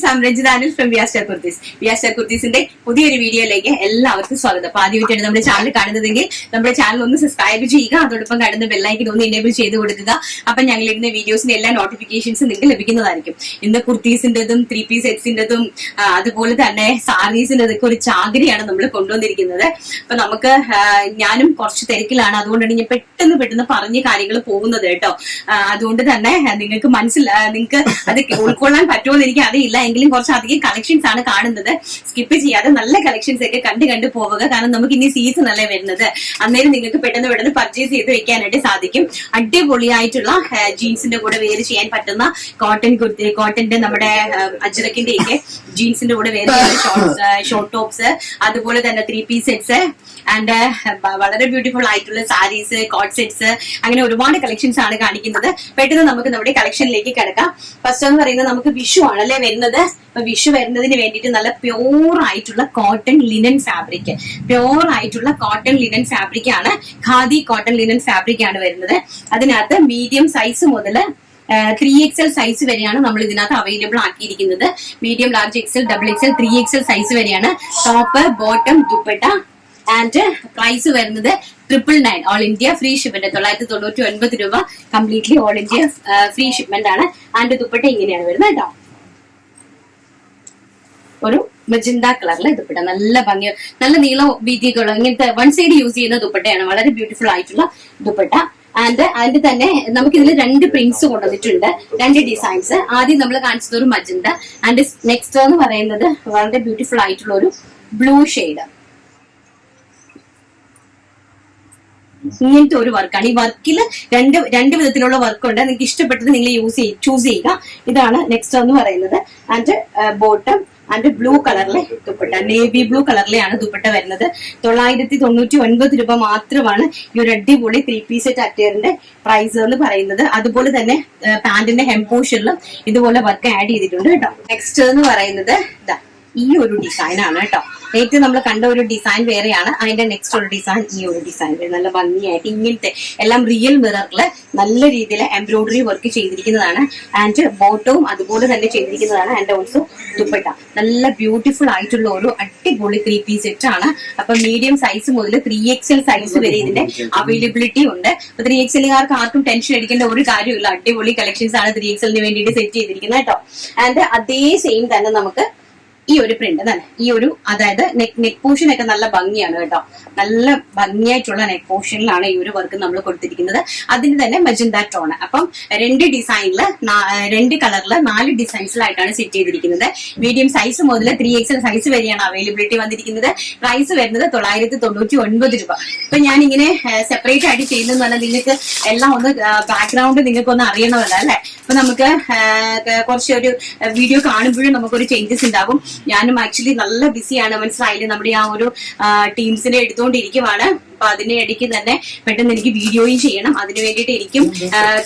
Friends, I am Ranjitha Anil from V R star kurtis. V R star കുർത്തീസിന്റെ പുതിയൊരു വീഡിയോയിലേക്ക് എല്ലാവർക്കും സ്വാഗതം. അപ്പൊ ആദ്യമായിട്ടാണ് നമ്മുടെ ചാനൽ കാണുന്നതെങ്കിൽ നമ്മുടെ ചാനൽ ഒന്ന് സബ്സ്ക്രൈബ് ചെയ്യുക, അതോടൊപ്പം കാണുന്ന ബെല്ലൈക്കൻ ഒന്ന് എനേബിൾ ചെയ്ത് കൊടുക്കുക. അപ്പൊ ഞങ്ങൾ ഇടുന്ന വീഡിയോസിന്റെ എല്ലാ നോട്ടിഫിക്കേഷൻസ് നിങ്ങൾക്ക് ലഭിക്കുന്നതായിരിക്കും. ഇന്ന് കുർത്തീസിന്റെതും 3 പീസ് സെറ്റ്സിന്റെതും അതുപോലെ തന്നെ സാരീസിന്റെതൊക്കെ ഒരു ചാകരയാണ് നമ്മൾ കൊണ്ടുവന്നിരിക്കുന്നത്. അപ്പൊ നമുക്ക് ഞാനും കുറച്ച് തിരക്കിലാണ്, അതുകൊണ്ടാണ് ഞാൻ പെട്ടെന്ന് പറഞ്ഞ കാര്യങ്ങൾ പോകുന്നത് കേട്ടോ. അതുകൊണ്ട് തന്നെ നിങ്ങൾക്ക് നിങ്ങൾക്ക് അത് ഉൾക്കൊള്ളാൻ പറ്റുമോ എനിക്ക് അറിയില്ല, എങ്കിലും കുറച്ചധികം കളക്ഷൻസ് ആണ് കാണുന്നത്. സ്കിപ്പ് ചെയ്യാതെ നല്ല കളക്ഷൻസ് ഒക്കെ കണ്ടു പോവുക. കാരണം നമുക്ക് ഇനി സീസൺ അല്ലേ വരുന്നത്, അന്നേരം നിങ്ങൾക്ക് പെട്ടെന്ന് പർച്ചേസ് ചെയ്ത് വെക്കാനായിട്ട് സാധിക്കും. അടിപൊളിയായിട്ടുള്ള ജീൻസിന്റെ കൂടെ വെയർ ചെയ്യാൻ പറ്റുന്ന കോട്ടന്റെ നമ്മുടെ അജ്രക്കിന്റെ ഒക്കെ ജീൻസിന്റെ കൂടെ വെയർ ചെയ്യുന്ന ഷോർട്ട് ടോപ്സ്, അതുപോലെ തന്നെ 3 പീസ് സെറ്റ്സ് ആൻഡ് വളരെ ബ്യൂട്ടിഫുൾ ആയിട്ടുള്ള സാരീസ്, കോട്ട് സെറ്റ്സ്, അങ്ങനെ ഒരുപാട് കളക്ഷൻസ് ആണ് കാണിക്കുന്നത്. പെട്ടെന്ന് നമുക്ക് നമ്മുടെ കളക്ഷനിലേക്ക് കിടക്കാം. ഫസ്റ്റ് എന്ന് പറയുന്നത് നമുക്ക് വിഷു ആണല്ലേ വരുന്നത്. അപ്പൊ വിഷു വരുന്നതിന് വേണ്ടിയിട്ട് നല്ല പ്യോർ ആയിട്ടുള്ള കോട്ടൺ ലിനൻ ഫാബ്രിക്, ആണ് ഖാദി കോട്ടൺ ലിനൻ ഫാബ്രിക് ആണ് വരുന്നത്. അതിനകത്ത് മീഡിയം സൈസ് മുതൽ 3XL സൈസ് വരെയാണ് നമ്മൾ ഇതിനകത്ത് അവൈലബിൾ ആക്കിയിരിക്കുന്നത്. Medium, large XL, XXL, 3XL size വരെയാണ്. Top, bottom, dupatta and price വരുന്നത് 999 ഓൾ ഇന്ത്യ ഫ്രീ ഷിപ്മെന്റ്. 999 രൂപ completely all India free shipment ആണ്. ആൻഡ് ദുപ്പട്ട ഇങ്ങനെയാണ് വരുന്നത് കേട്ടോ. ഒരു മജന്ത കളറിലെ ദുപ്പട്ട, നല്ല ഭംഗി, നല്ല നീളം വീതികളോ ഇങ്ങനത്തെ വൺ സൈഡ് യൂസ് ചെയ്യുന്ന ദുപ്പട്ടയാണ്. വളരെ ബ്യൂട്ടിഫുൾ ആയിട്ടുള്ള ദുപ്പട്ട. ആൻഡ് അതിന്റെ തന്നെ നമുക്ക് ഇതിൽ 2 പ്രിന്റ്സ് കൊണ്ടുവന്നിട്ടുണ്ട്, 2 ഡിസൈൻസ്. ആദ്യം നമ്മൾ കാണിച്ചത് ഒരു മജന്ത, ആൻഡ് നെക്സ്റ്റ് എന്ന് പറയുന്നത് വളരെ ബ്യൂട്ടിഫുൾ ആയിട്ടുള്ള ഒരു ബ്ലൂ ഷെയ്ഡ്. ഇങ്ങനത്തെ ഒരു വർക്കാണ്. ഈ വർക്കിൽ രണ്ട് വിധത്തിലുള്ള വർക്കുണ്ട്. നിങ്ങൾക്ക് ഇഷ്ടപ്പെട്ടത് നിങ്ങൾ ചൂസ് ചെയ്യുക. ഇതാണ് നെക്സ്റ്റ് എന്ന് പറയുന്നത്. ആൻഡ് ബോട്ടം ആൻഡ് ബ്ലൂ കളറിലെ ദുപ്പട്ട, നേവി ബ്ലൂ കളറിലെയാണ് ദുപ്പട്ട വരുന്നത്. 999 രൂപ മാത്രമാണ് ഈ ഒരു അടിപൊളി 3 പീസ് സെറ്റ് അറ്റയറിന്റെ പ്രൈസ് എന്ന് പറയുന്നത്. അതുപോലെ തന്നെ പാന്റിന്റെ ഹെം പോർഷനിലും ഇതുപോലെ വർക്ക് ആഡ് ചെയ്തിട്ടുണ്ട് കേട്ടോ. നെക്സ്റ്റ് എന്ന് പറയുന്നത് ഈ ഒരു ഡിസൈൻ ആണ് കേട്ടോ. നേരത്തെ നമ്മൾ കണ്ട ഒരു ഡിസൈൻ വേറെയാണ്, അതിന്റെ നെക്സ്റ്റ് ഒരു ഡിസൈൻ ഈ ഒരു ഡിസൈൻ നല്ല ഭംഗിയായിട്ട് ഇങ്ങനത്തെ എല്ലാം റിയൽ മിററില് നല്ല രീതിയിൽ എംബ്രോയിഡറി വർക്ക് ചെയ്തിരിക്കുന്നതാണ്. ആൻഡ് ബോട്ടവും അതുപോലെ തന്നെ ചെയ്തിരിക്കുന്നതാണ്. ആൻഡ് ഓൾസോ ദുപ്പട്ട നല്ല ബ്യൂട്ടിഫുൾ ആയിട്ടുള്ള ഒരു അടിപൊളി 3 പീസ് സെറ്റ് ആണ്. അപ്പൊ മീഡിയം സൈസ് മുതൽ 3XL സൈസ് വരെ ഇതിന്റെ അവൈലബിലിറ്റി ഉണ്ട്. അപ്പൊ 3XLകാർക്ക് ആർക്കും ടെൻഷൻ അടിക്കേണ്ട ഒരു കാര്യമില്ല. അടിപൊളി കളക്ഷൻസ് ആണ് 3XLന് വേണ്ടിയിട്ട് സെറ്റ് ചെയ്തിരിക്കുന്നത് കേട്ടോ. ആൻഡ് അതേ സെയിം തന്നെ നമുക്ക് ഈ ഒരു പ്രിന്റ് തന്നെ, ഈ ഒരു അതായത് നെക്ക് പോർഷൻ ഒക്കെ നല്ല ഭംഗിയാണ് കേട്ടോ. നല്ല ഭംഗിയായിട്ടുള്ള നെക്ക് പോർഷനിലാണ് ഈ ഒരു വർക്ക് നമ്മൾ കൊടുത്തിരിക്കുന്നത്. അതിന് തന്നെ മജന്ത ടോൺ. അപ്പം 2 ഡിസൈനില് 2 കളറില് 4 ഡിസൈൻസിലായിട്ടാണ് സെറ്റ് ചെയ്തിരിക്കുന്നത്. മീഡിയം സൈസ് മുതൽ 3XL സൈസ് വരെയാണ് അവൈലബിലിറ്റി വന്നിരിക്കുന്നത്. പ്രൈസ് വരുന്നത് 999 രൂപ. ഇപ്പൊ ഞാൻ ഇങ്ങനെ സെപ്പറേറ്റ് ആയിട്ട് ചെയ്യുന്നത് പറഞ്ഞാൽ നിങ്ങൾക്ക് എല്ലാം ഒന്ന് ബാക്ക്ഗ്രൗണ്ട് നിങ്ങൾക്ക് ഒന്ന് അറിയണമല്ലോ അല്ലെ. അപ്പൊ നമുക്ക് കുറച്ച് ഒരു വീഡിയോ കാണുമ്പോഴും നമുക്കൊരു ചേഞ്ചസ് ഉണ്ടാകും. ഞാനും ആക്ച്വലി നല്ല ബിസിയാണ്, മനസ്സിലായില്ലേ. നമ്മുടെ ആ ഒരു ടീംസിനെ എടുത്തുകൊണ്ടിരിക്കുവാണ്. അപ്പൊ അതിന്റെ ഇടയ്ക്ക് തന്നെ പെട്ടെന്ന് എനിക്ക് വീഡിയോയും ചെയ്യണം. അതിന് വേണ്ടിയിട്ട് എനിക്കും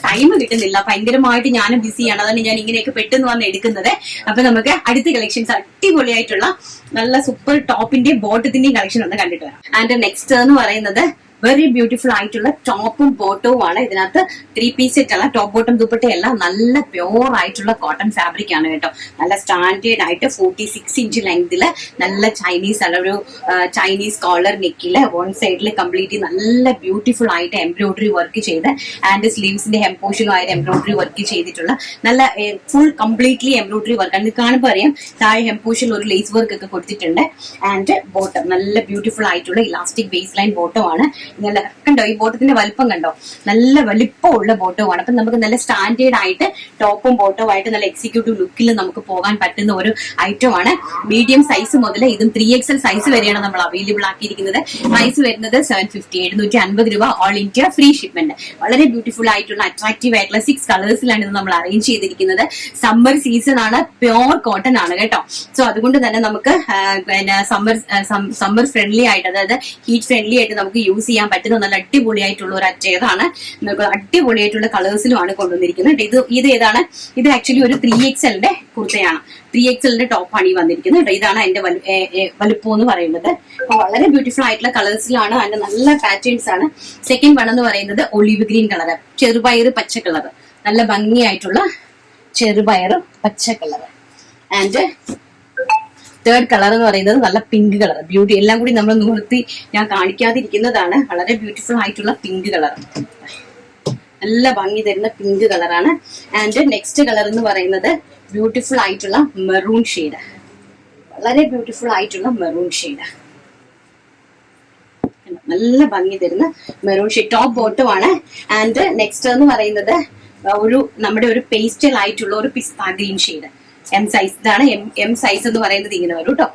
ടൈം കിട്ടുന്നില്ല. ഭയങ്കരമായിട്ട് ഞാനും ബിസിയാണ്. അതാണ് ഞാൻ ഇങ്ങനെയൊക്കെ പെട്ടെന്ന് വന്ന് എടുക്കുന്നത്. അപ്പൊ നമുക്ക് അടുത്ത കളക്ഷൻസ് അടിപൊളിയായിട്ടുള്ള നല്ല സൂപ്പർ ടോപ്പിന്റെയും ബോട്ടത്തിന്റെയും കളക്ഷൻ ഒന്ന് കണ്ടിട്ട് വരാം. ആൻഡ് നെക്സ്റ്റ് എന്ന് പറയുന്നത് വെരി ബ്യൂട്ടിഫുൾ ആയിട്ടുള്ള ടോപ്പും ബോട്ടവും ആണ്. ഇതിനകത്ത് 3 പീസ് സെറ്റ് അല്ല, ടോപ്പ് ബോട്ടം ദുപ്പട്ടയെല്ലാം നല്ല പ്യോർ ആയിട്ടുള്ള കോട്ടൺ ഫാബ്രിക് ആണ് കേട്ടോ. നല്ല സ്റ്റാൻഡേർഡ് ആയിട്ട് 46 ഇഞ്ച് ലെങ്തില് നല്ല ചൈനീസ് ഒരു ചൈനീസ് കോളർ നെക്കില് വൺ സൈഡിൽ കംപ്ലീറ്റ് നല്ല ബ്യൂട്ടിഫുൾ ആയിട്ട് എംബ്രോയിഡറി വർക്ക് ചെയ്ത് ആൻഡ് സ്ലീവ്സിന്റെ ഹെം പോർഷനും ആയിട്ട് എംബ്രോയിഡറി വർക്ക് ചെയ്തിട്ടുള്ള നല്ല ഫുൾ കംപ്ലീറ്റ്ലി എംബ്രോയിഡറി വർക്ക് ആണ്. കാണുമ്പോൾ അറിയാം താഴെ ഹെം പോർഷനിൽ ഒരു ലേസ് വർക്ക് ഒക്കെ കൊടുത്തിട്ടുണ്ട്. ആൻഡ് ബോട്ടം നല്ല ബ്യൂട്ടിഫുൾ ആയിട്ടുള്ള ഇലാസ്റ്റിക് ബേസ് ലൈൻ ബോട്ടം ആണ്. നല്ല കണ്ടോ, ഈ ബോട്ടത്തിന്റെ വലിപ്പം കണ്ടോ, നല്ല വലിപ്പമുള്ള ബോട്ടവുമാണ്. അപ്പൊ നമുക്ക് നല്ല സ്റ്റാൻഡേർഡ് ആയിട്ട് ടോപ്പും ബോട്ടവും ആയിട്ട് നല്ല എക്സിക്യൂട്ടീവ് ലുക്കിൽ നമുക്ക് പോകാൻ പറ്റുന്ന ഒരു ഐറ്റം ആണ്. മീഡിയം സൈസ് മുതൽ ഇതും 3XL സൈസ് വരെയാണ് നമ്മൾ അവൈലബിൾ ആക്കിയിരിക്കുന്നത്. പ്രൈസ് വരുന്നത് 750 രൂപ ഓൾ ഇന്ത്യ ഫ്രീ ഷിപ്മെന്റ്. വളരെ ബ്യൂട്ടിഫുൾ ആയിട്ടുള്ള അട്രാക്റ്റീവ് ആയിട്ടുള്ള 6 കളേഴ്സിലാണ് ഇത് നമ്മൾ അറേഞ്ച് ചെയ്തിരിക്കുന്നത്. സമ്മർ സീസൺ ആണ്, പ്യോർ കോട്ടൺ ആണ് കേട്ടോ. സോ അതുകൊണ്ട് തന്നെ നമുക്ക് സമ്മർ ഫ്രണ്ട്ലി ആയിട്ട്, അതായത് ഹീറ്റ് ഫ്രണ്ട്ലി ആയിട്ട് നമുക്ക് യൂസ് ചെയ്യാൻ പറ്റുന്ന നല്ല അടിപൊളിയായിട്ടുള്ള ഒരു അറ്റേതാണ്. അടിപൊളിയായിട്ടുള്ള കളേഴ്സിലുമാണ് കൊണ്ടുവന്നിരിക്കുന്നത്. ഇത് ഏതാണ്? ഇത് ആക്ച്വലി ഒരു 3XLന്റെ കുർത്തയാണ്. 3XLന്റെ ടോപ്പാണ് ഈ വന്നിരിക്കുന്നത്. ഇതാണ് എന്റെ വലുപ്പം എന്ന് പറയുന്നത്. അപ്പൊ വളരെ ബ്യൂട്ടിഫുൾ ആയിട്ടുള്ള കളേഴ്സിലാണ്, അതിന്റെ നല്ല പാറ്റേൺസ് ആണ്. സെക്കൻഡ് വൺ എന്ന് പറയുന്നത് ഒലിവ് ഗ്രീൻ കളർ, ചെറുപയർ പച്ച കളർ, നല്ല ഭംഗിയായിട്ടുള്ള ചെറുപയർ പച്ച കളർ. ആൻഡ് തേർഡ് കളർ എന്ന് പറയുന്നത് നല്ല പിങ്ക് കളർ. ബ്യൂട്ടി എല്ലാം കൂടി നമ്മൾ നിർത്തി ഞാൻ കാണിക്കാതിരിക്കുന്നതാണ്. വളരെ ബ്യൂട്ടിഫുൾ ആയിട്ടുള്ള പിങ്ക് കളർ, നല്ല ഭംഗി തരുന്ന പിങ്ക് കളറാണ്. ആൻഡ് നെക്സ്റ്റ് കളർ എന്ന് പറയുന്നത് ബ്യൂട്ടിഫുൾ ആയിട്ടുള്ള മെറൂൺ ഷെയ്ഡ്, വളരെ ബ്യൂട്ടിഫുൾ ആയിട്ടുള്ള മെറൂൺ ഷെയ്ഡ്, നല്ല ഭംഗി തരുന്ന മെറൂൺ ഷെയ്ഡ്. ടോപ്പ് ബോട്ടം ആണ്. ആൻഡ് നെക്സ്റ്റ് എന്ന് പറയുന്നത് നമ്മുടെ ഒരു പേസ്റ്റൽ ആയിട്ടുള്ള ഒരു pista green shade, M size. ഇതാണ് എം സൈസ് എന്ന് പറയുന്നത്. ഇങ്ങനെ വരും കേട്ടോ.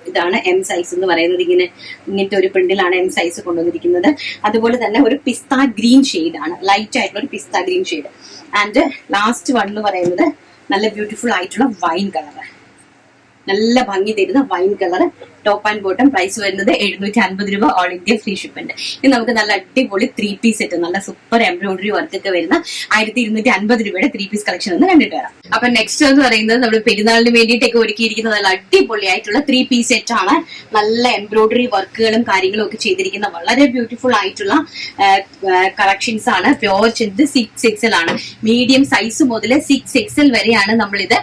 ഇതാണ് എം സൈസ് എന്ന് പറയുന്നത്. ഇങ്ങനത്തെ ഒരു പ്രിന്റിലാണ് എം സൈസ് കൊണ്ടുവന്നിരിക്കുന്നത്. അതുപോലെ തന്നെ ഒരു പിസ്ത ഗ്രീൻ ഷെയ്ഡ് ആണ്, ലൈറ്റ് ആയിട്ടുള്ള ഒരു pista green shade. And last one എന്ന് പറയുന്നത് നല്ല ബ്യൂട്ടിഫുൾ ആയിട്ടുള്ള വൈൻ കളർ, നല്ല ഭംഗി തരുന്ന wine colour. Top and bottom. Price വരുന്നത് 750 രൂപ, ഓൾ ഇന്ത്യ ഫ്രീ ഷിപ്മെന്റ്. ഇത് നമുക്ക് നല്ല അടിപൊളി 3 പീസ് സെറ്റ്, നല്ല സൂപ്പർ എംബ്രോയിഡറി വർക്ക് ഒക്കെ വരുന്ന 1250 രൂപയുടെ 3 പീസ് കളക്ഷൻ ഒന്ന് കണ്ടിട്ട് വരാം. അപ്പൊ നെക്സ്റ്റ് എന്ന് പറയുന്നത് നമ്മുടെ പെരുന്നാളിന് വേണ്ടിയിട്ടൊക്കെ ഒരുക്കിയിരിക്കുന്ന നല്ല അടിപൊളിയായിട്ടുള്ള 3 പീസ് സെറ്റ് ആണ്. നല്ല എംബ്രോയിഡറി വർക്കുകളും കാര്യങ്ങളും ഒക്കെ ചെയ്തിരിക്കുന്ന വളരെ ബ്യൂട്ടിഫുൾ ആയിട്ടുള്ള കളക്ഷൻസ് ആണ്. പ്യോർ ചെന്ത് 6XL ആണ്. മീഡിയം സൈസ് മുതൽ 6XL വരെയാണ് നമ്മളിത്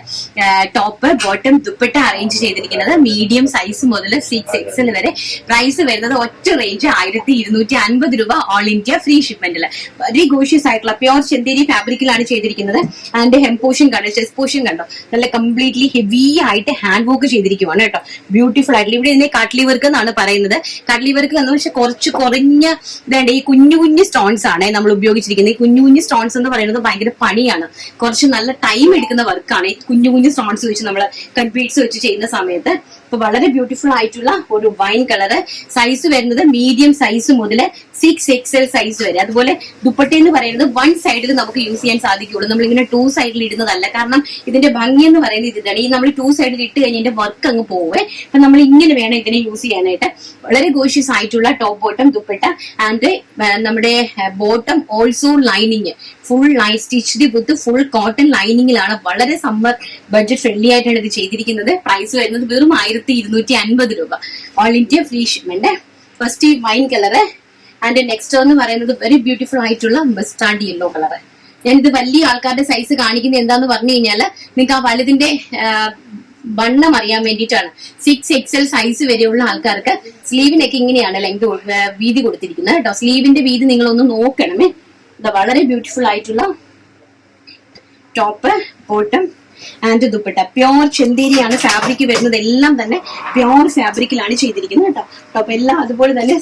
ടോപ്പ് ബോട്ടം ദുപ്പട്ട അറേഞ്ച് ചെയ്തിരിക്കുന്നത്. മീഡിയം സൈസ് മുതൽ 6XL വരെ. പ്രൈസ് വരുന്നത് ഒറ്റ റേഞ്ച് 1250 രൂപ, ഓൾ ഇന്ത്യ ഫ്രീ ഷിപ്മെന്റില്. വെരി ഗോഷ്യസ് ആയിട്ടുള്ള പ്യോർ ചെന്തേരി ഫാബ്രിക്കിലാണ് ചെയ്തിരിക്കുന്നത്. ആൻഡ് ഹെം പോർഷൻ കണ്ടോ, ചെസ്റ്റ് പോർഷൻ കണ്ടോ, നല്ല കംപ്ലീറ്റ്ലി ഹെവി ആയിട്ട് ഹാൻഡ് വർക്ക് ചെയ്തിരിക്കുവാണ് കേട്ടോ. ബ്യൂട്ടിഫുൾ ആയിട്ടുള്ള. ഇവിടെ ഇതിനെ കാട്ട്ലി വർക്ക് എന്നാണ് പറയുന്നത്. കാട്ട്ലി വർക്ക് എന്ന് വെച്ചാൽ കുറച്ച് കുറഞ്ഞ ഇതാണ്ട് ഈ കുഞ്ഞു കുഞ്ഞു സ്റ്റോൺസ് ആണ് നമ്മൾ ഉപയോഗിച്ചിരിക്കുന്നത്. ഈ കുഞ്ഞു കുഞ്ഞു സ്റ്റോൺസ് എന്ന് പറയുന്നത് ഭയങ്കര പണിയാണ്, കുറച്ച് നല്ല ടൈം എടുക്കുന്ന വർക്കാണ്. ഈ കുഞ്ഞു കുഞ്ഞു സ്റ്റോൺസ് വെച്ച് നമ്മൾ കൺപീറ്റ്സ് വെച്ച് ചെയ്യുന്ന സമയത്ത്. ഇപ്പൊ വളരെ ബ്യൂട്ടിഫുൾ ആയിട്ടുള്ള ഒരു വൈൻ കളറ്. സൈസ് വരുന്നത് മീഡിയം സൈസ് മുതൽ 6XL സൈസ് വരെ. അതുപോലെ ദുപ്പട്ട എന്ന് പറയുന്നത് 1 സൈഡിൽ നമുക്ക് യൂസ് ചെയ്യാൻ സാധിക്കുള്ളൂ. നമ്മളിങ്ങനെ 2 സൈഡിൽ ഇടുന്നതല്ല. കാരണം ഇതിന്റെ ഭംഗി എന്ന് പറയുന്നത് ഇതാണ്. ഈ നമ്മൾ 2 സൈഡിൽ ഇട്ട് കഴിഞ്ഞാൽ ഇതിന്റെ വർക്ക് അങ്ങ് പോവേ. അപ്പൊ നമ്മൾ ഇങ്ങനെ വേണം ഇതിനെ യൂസ് ചെയ്യാനായിട്ട്. വളരെ ഗോഷ്യസ് ആയിട്ടുള്ള ടോപ്പ് ബോട്ടം ദുപ്പട്ട. ആൻഡ് നമ്മുടെ bottom also lining, full line stitched with full cotton ലൈനിങ്ങിലാണ്. വളരെ സമ്മർ ബഡ്ജറ്റ് ഫ്രണ്ട്ലി ആയിട്ടാണ് ഇത് ചെയ്തിരിക്കുന്നത്. പ്രൈസ് വരുന്നത് വെറും 1250 രൂപ, all India free shipment. First wine colour. And next എന്ന് പറയുന്നത് വെരി ബ്യൂട്ടിഫുൾ ആയിട്ടുള്ള മസ്റ്റാർഡ് യെല്ലോ കളറ്. ഞാനിത് വലിയ ആൾക്കാരുടെ സൈസ് കാണിക്കുന്നത് എന്താന്ന് പറഞ്ഞു കഴിഞ്ഞാല് നിങ്ങൾക്ക് ആ വലുതിന്റെ വണ്ണം അറിയാൻ വേണ്ടിയിട്ടാണ്. 6XL സൈസ് വരെയുള്ള ആൾക്കാർക്ക് സ്ലീവിനൊക്കെ ഇങ്ങനെയാണ് ലെങ്ത് വീതി കൊടുത്തിരിക്കുന്നത് കേട്ടോ. സ്ലീവിന്റെ വീതി നിങ്ങളൊന്ന് നോക്കണമേ. ഇത് വളരെ ബ്യൂട്ടിഫുൾ ആയിട്ടുള്ള top bottom and dupatta. Pure ചെന്തേരിയാണ് ഫാബ്രിക് വരുന്നത്. എല്ലാം തന്നെ പ്യോർ ഫാബ്രിക്കിലാണ് ചെയ്തിരിക്കുന്നത് കേട്ടോ. ടോപ്പ് എല്ലാം അതുപോലെ തന്നെ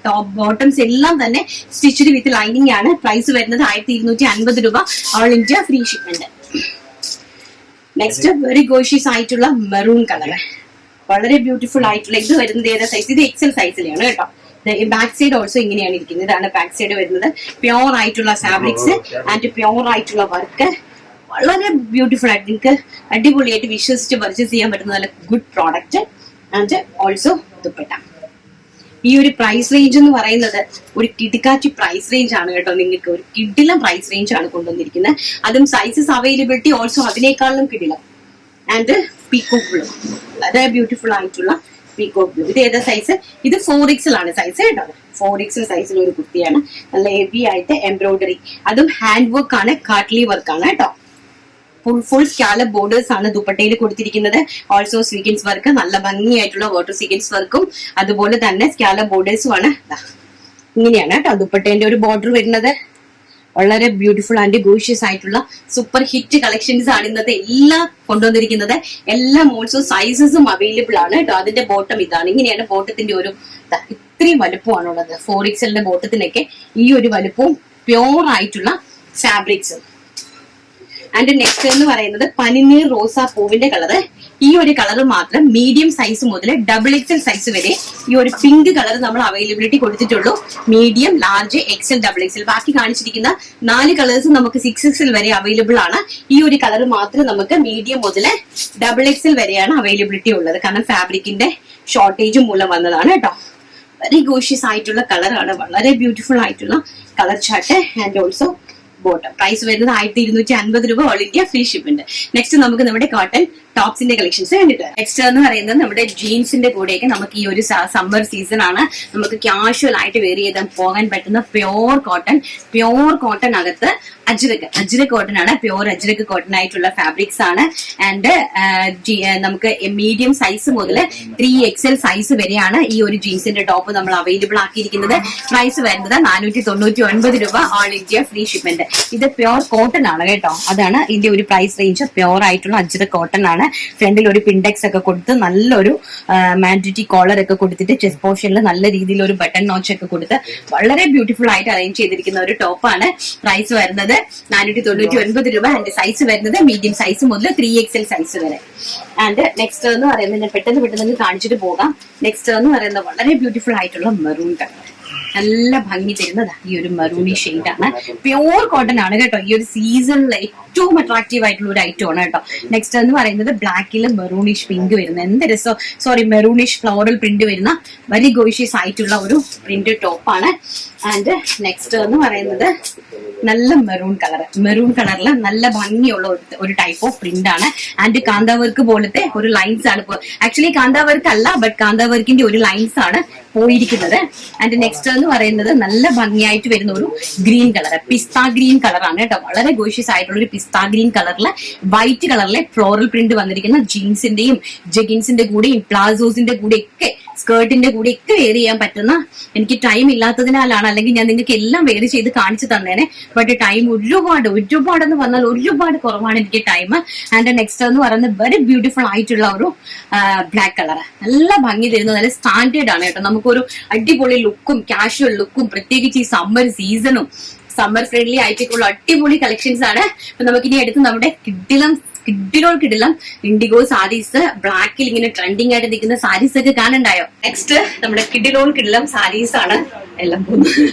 ടോപ്പ് ബോട്ടംസ് എല്ലാം തന്നെ സ്റ്റിച്ച്ഡ് വിത്ത് ലൈനിങ് ആണ്. പ്രൈസ് വരുന്നത് 1250 രൂപ, all India free shipment. Next very gorgeous ആയിട്ടുള്ള മെറൂൺ കളർ, വളരെ ബ്യൂട്ടിഫുൾ ആയിട്ടുള്ള. ഇത് വരുന്നത് ഏതാ സൈസ്? ഇത് XL സൈസിലാണ് കേട്ടോ. ബാക്ക് സൈഡ് ഓൾസോ ഇങ്ങനെയാണ് ഇരിക്കുന്നത്. ഇതാണ് ബാക്ക് സൈഡ് വരുന്നത്. പ്യോർ ആയിട്ടുള്ള ഫാബ്രിക്സ് ആൻഡ് പ്യോർ ആയിട്ടുള്ള വർക്ക്. വളരെ ബ്യൂട്ടിഫുൾ ആയിട്ട് നിങ്ങൾക്ക് അടിപൊളിയായിട്ട് വിശ്വസിച്ച് പർച്ചേസ് ചെയ്യാൻ പറ്റുന്ന നല്ല good product. And also dupatta. ഈ ഒരു പ്രൈസ് റേഞ്ച് എന്ന് പറയുന്നത് ഒരു കിടുക്കാച്ചി പ്രൈസ് റേഞ്ച് ആണ് കേട്ടോ. നിങ്ങൾക്ക് ഒരു കിടിലം പ്രൈസ് റേഞ്ച് ആണ് കൊണ്ടുവന്നിരിക്കുന്നത്. അതും സൈസസ് അവൈലബിലിറ്റി ഓൾസോ അതിനേക്കാളും കിടിലം. ആൻഡ് പീക്കോക്ക് ബ്ലൂ, വളരെ ബ്യൂട്ടിഫുൾ ആയിട്ടുള്ള പീക്കോക്ക് ബ്ലൂ. ഇത് ഏതാ സൈസ്? ഇത് 4XL ആണ് സൈസ് കേട്ടോ. 4XL സൈസിൽ ഒരു കുർത്തിയാണ്. നല്ല ഹെവി ആയിട്ട് എംബ്രോയിഡറി, അതും ഹാൻഡ് വർക്ക് ആണ്, കാട്ട്ലി വർക്ക് ആണ് കേട്ടോ. ഫുൾ സ്കാലപ്പ് ബോർഡേഴ്സ് ആണ് ദുപ്പട്ടയിൽ കൊടുത്തിരിക്കുന്നത്. ഓൾസോ സീക്വൻസ് വർക്ക്, നല്ല ഭംഗിയായിട്ടുള്ള വാട്ടർ സീക്വൻസ് വർക്കും അതുപോലെ തന്നെ സ്കാലപ്പ് ബോർഡേഴ്സും ആണ്. ഇങ്ങനെയാണ് കേട്ടോ ദുപ്പട്ടേന്റെ ഒരു ബോർഡർ വരുന്നത്. വളരെ ബ്യൂട്ടിഫുൾ ആൻഡ് ഗോഷ്യസ് ആയിട്ടുള്ള സൂപ്പർ ഹിറ്റ് കളക്ഷൻസ് ആണ് ഇന്നത്തെ എല്ലാം കൊണ്ടുവന്നിരിക്കുന്നത്. എല്ലാം ഓൾസോ സൈസസും അവൈലബിൾ ആണ് കേട്ടോ. അതിന്റെ ബോട്ടം ഇതാണ്. ഇങ്ങനെയാണ് ബോട്ടത്തിന്റെ ഒരു ഇത്രയും വലുപ്പമാണുള്ളത്. 4XL ബോട്ടത്തിനൊക്കെ ഈ ഒരു വലുപ്പവും പ്യോർ ആയിട്ടുള്ള ഫാബ്രിക്സും. ആൻഡ് നെക്സ്റ്റ് എന്ന് പറയുന്നത് പനിനീർ റോസാ പൂവിന്റെ കളറ്. ഈ ഒരു കളർ മാത്രം മീഡിയം സൈസ് മുതൽ XXL സൈസ് വരെ ഈ ഒരു പിങ്ക് കളർ നമ്മൾ അവൈലബിലിറ്റി കൊടുത്തിട്ടുള്ളൂ. Medium, large, XL, XXL. ബാക്കി കാണിച്ചിരിക്കുന്ന 4 കളേഴ്സ് നമുക്ക് 6XL വരെ അവൈലബിൾ ആണ്. ഈ ഒരു കളർ മാത്രം നമുക്ക് മീഡിയം മുതൽ XXL വരെയാണ് അവൈലബിലിറ്റി ഉള്ളത്. കാരണം ഫാബ്രിക്കിന്റെ ഷോർട്ടേജ് മൂലം വന്നതാണ് കേട്ടോ. വെരി ഗോഷ്യസ് ആയിട്ടുള്ള കളറാണ്, വളരെ ബ്യൂട്ടിഫുൾ ആയിട്ടുള്ള colour chart. And also bottom. Price വരുന്നത് 1250 രൂപ, all India free shipment. Next നമുക്ക് നമ്മുടെ കോട്ടൺ ടോപ്സിന്റെ കളക്ഷൻസ് കണ്ടിട്ട്. നെക്സ്റ്റ് എന്ന് പറയുന്നത് നമ്മുടെ ജീൻസിന്റെ കൂടെയൊക്കെ നമുക്ക് ഈ ഒരു സമ്മർ സീസൺ ആണ്, നമുക്ക് കാഷ്വൽ ആയിട്ട് വെയർ ചെയ്ത് പോകാൻ പറ്റുന്ന പ്യോർ കോട്ടൺ അകത്ത് അജ്രക് കോട്ടൺ ആണ്, പ്യോർ അജ്രക് കോട്ടൺ ആയിട്ടുള്ള ഫാബ്രിക്സ് ആണ്. ആൻഡ് നമുക്ക് മീഡിയം സൈസ് മുതൽ 3XL സൈസ് വരെയാണ് ഈ ഒരു ജീൻസിന്റെ ടോപ്പ് നമ്മൾ അവൈലബിൾ ആക്കിയിരിക്കുന്നത്. പ്രൈസ് വരുന്നത് 499 രൂപ, ഓൾ ഇന്ത്യ ഫ്രീ ഷിപ്മെന്റ്. ഇത് പ്യോർ കോട്ടൺ ആണ് കേട്ടോ, അതാണ് ഇതിന്റെ ഒരു പ്രൈസ് റേഞ്ച്. പ്യോർ ആയിട്ടുള്ള അജ്രക് കോട്ടൺ ആണ്. ഫ്രണ്ടിൽ ഒരു പിൻഡെക്സ് ഒക്കെ കൊടുത്ത് നല്ലൊരു മാൻഡിറ്റി കോളർ ഒക്കെ കൊടുത്തിട്ട് ചെസ്റ്റ് പോർഷനിൽ നല്ല രീതിയിൽ ഒരു ബട്ടൺ നോച്ച് ഒക്കെ കൊടുത്ത് വളരെ ബ്യൂട്ടിഫുൾ ആയിട്ട് അറേഞ്ച് ചെയ്തിരിക്കുന്ന ഒരു ടോപ്പാണ്. പ്രൈസ് വരുന്നത് 499 രൂപ. ആൻഡ് സൈസ് വരുന്നത് മീഡിയം സൈസ് മുതൽ 3XL സൈസ് വരെ. ആൻഡ് നെക്സ്റ്റ് എന്ന് പറയുന്നത് ഞാൻ പെട്ടെന്ന് കാണിച്ചിട്ട് പോകാം. നെക്സ്റ്റ് എന്ന് പറയുന്നത് വളരെ ബ്യൂട്ടിഫുൾ ആയിട്ടുള്ള മെറൂൺ കളർ, നല്ല ഭംഗി തരുന്നത് ഈ ഒരു മെറൂണി ഷെയ്ഡ് ആണ്. പ്യോർ കോട്ടൺ ആണ് കേട്ടോ. ഈ ഒരു സീസണിൽ ഏറ്റവും അട്രാക്റ്റീവ് ആയിട്ടുള്ള ഒരു ഐറ്റം ആണ് കേട്ടോ. നെക്സ്റ്റ് എന്ന് പറയുന്നത് ബ്ലാക്കിൽ മെറൂണിഷ് പിങ്ക് വരുന്ന, എന്ത് രസം, മെറൂണിഷ് ഫ്ലോറൽ പ്രിന്റ് വരുന്ന വെരി ഗോഷ്യസ് ആയിട്ടുള്ള ഒരു പ്രിന്റ് ടോപ്പാണ്. ആൻഡ് നെക്സ്റ്റ് എന്ന് പറയുന്നത് നല്ല മെറൂൺ കളറിൽ നല്ല ഭംഗിയുള്ള ഒരു ടൈപ്പ് ഓഫ് പ്രിന്റ് ആണ്. ആൻഡ് കാന്താവർക്ക് പോലത്തെ ഒരു ലൈൻസ് ആണ്. ആക്ച്വലി കാന്താവർക്ക് അല്ല, ബട്ട് കാന്താവർക്കിന്റെ ഒരു ലൈൻസ് ആണ് പോയിരിക്കുന്നത്. ആൻഡ് നെക്സ്റ്റ് എന്ന് പറയുന്നത് നല്ല ഭംഗിയായിട്ട് വരുന്ന ഒരു ഗ്രീൻ കളർ, പിസ്ത ഗ്രീൻ കളറാണ് കേട്ടോ. വളരെ ഗോഷ്യസ് ആയിട്ടുള്ള ഒരു പിസ്ത ഗ്രീൻ കളറിലെ വൈറ്റ് കളറിലെ ഫ്ലോറൽ പ്രിന്റ് വന്നിരിക്കുന്ന ജീൻസിന്റെയും ജഗിൻസിന്റെ കൂടെയും പ്ലാസോസിന്റെ കൂടെയൊക്കെ സ്കേർട്ടിന്റെ കൂടെ ഒക്കെ വെയർ ചെയ്യാൻ പറ്റുന്ന, എനിക്ക് ടൈം ഇല്ലാത്തതിനാലാണ്, അല്ലെങ്കിൽ ഞാൻ നിങ്ങൾക്ക് എല്ലാം വെയർ ചെയ്ത് കാണിച്ചു തന്നേനെ. ബട്ട് ടൈം ഒരുപാടെന്ന് പറഞ്ഞാൽ ഒരുപാട് കുറവാണ് എനിക്ക് ടൈം. ആൻഡ് നെക്സ്റ്റ് എന്ന് പറയുന്നത് വെരി ബ്യൂട്ടിഫുൾ ആയിട്ടുള്ള ഒരു ബ്ലാക്ക് കളർ, നല്ല ഭംഗി തരുന്നത്, നല്ല സ്റ്റാൻഡേർഡ് ആണ് കേട്ടോ. നമുക്കൊരു അടിപൊളി ലുക്കും കാഷ്വൽ ലുക്കും, പ്രത്യേകിച്ച് ഈ സമ്മർ സീസണും സമ്മർ ഫ്രണ്ട്ലി ആയിട്ടുള്ള അടിപൊളി കളക്ഷൻസ് ആണ്. അപ്പൊ നമുക്കിനി അടുത്ത് നമ്മുടെ കിഡിലും ഇൻഡിഗോ സാരീസ്, ബ്ലാക്കിൽ ഇങ്ങനെ ട്രെൻഡിങ് ആയിട്ട് നിൽക്കുന്ന സാരീസ് ഒക്കെ കാണണ്ടായോ. നെക്സ്റ്റ് നമ്മുടെ കിഡിലും സാരീസ് ആണ്. എല്ലാം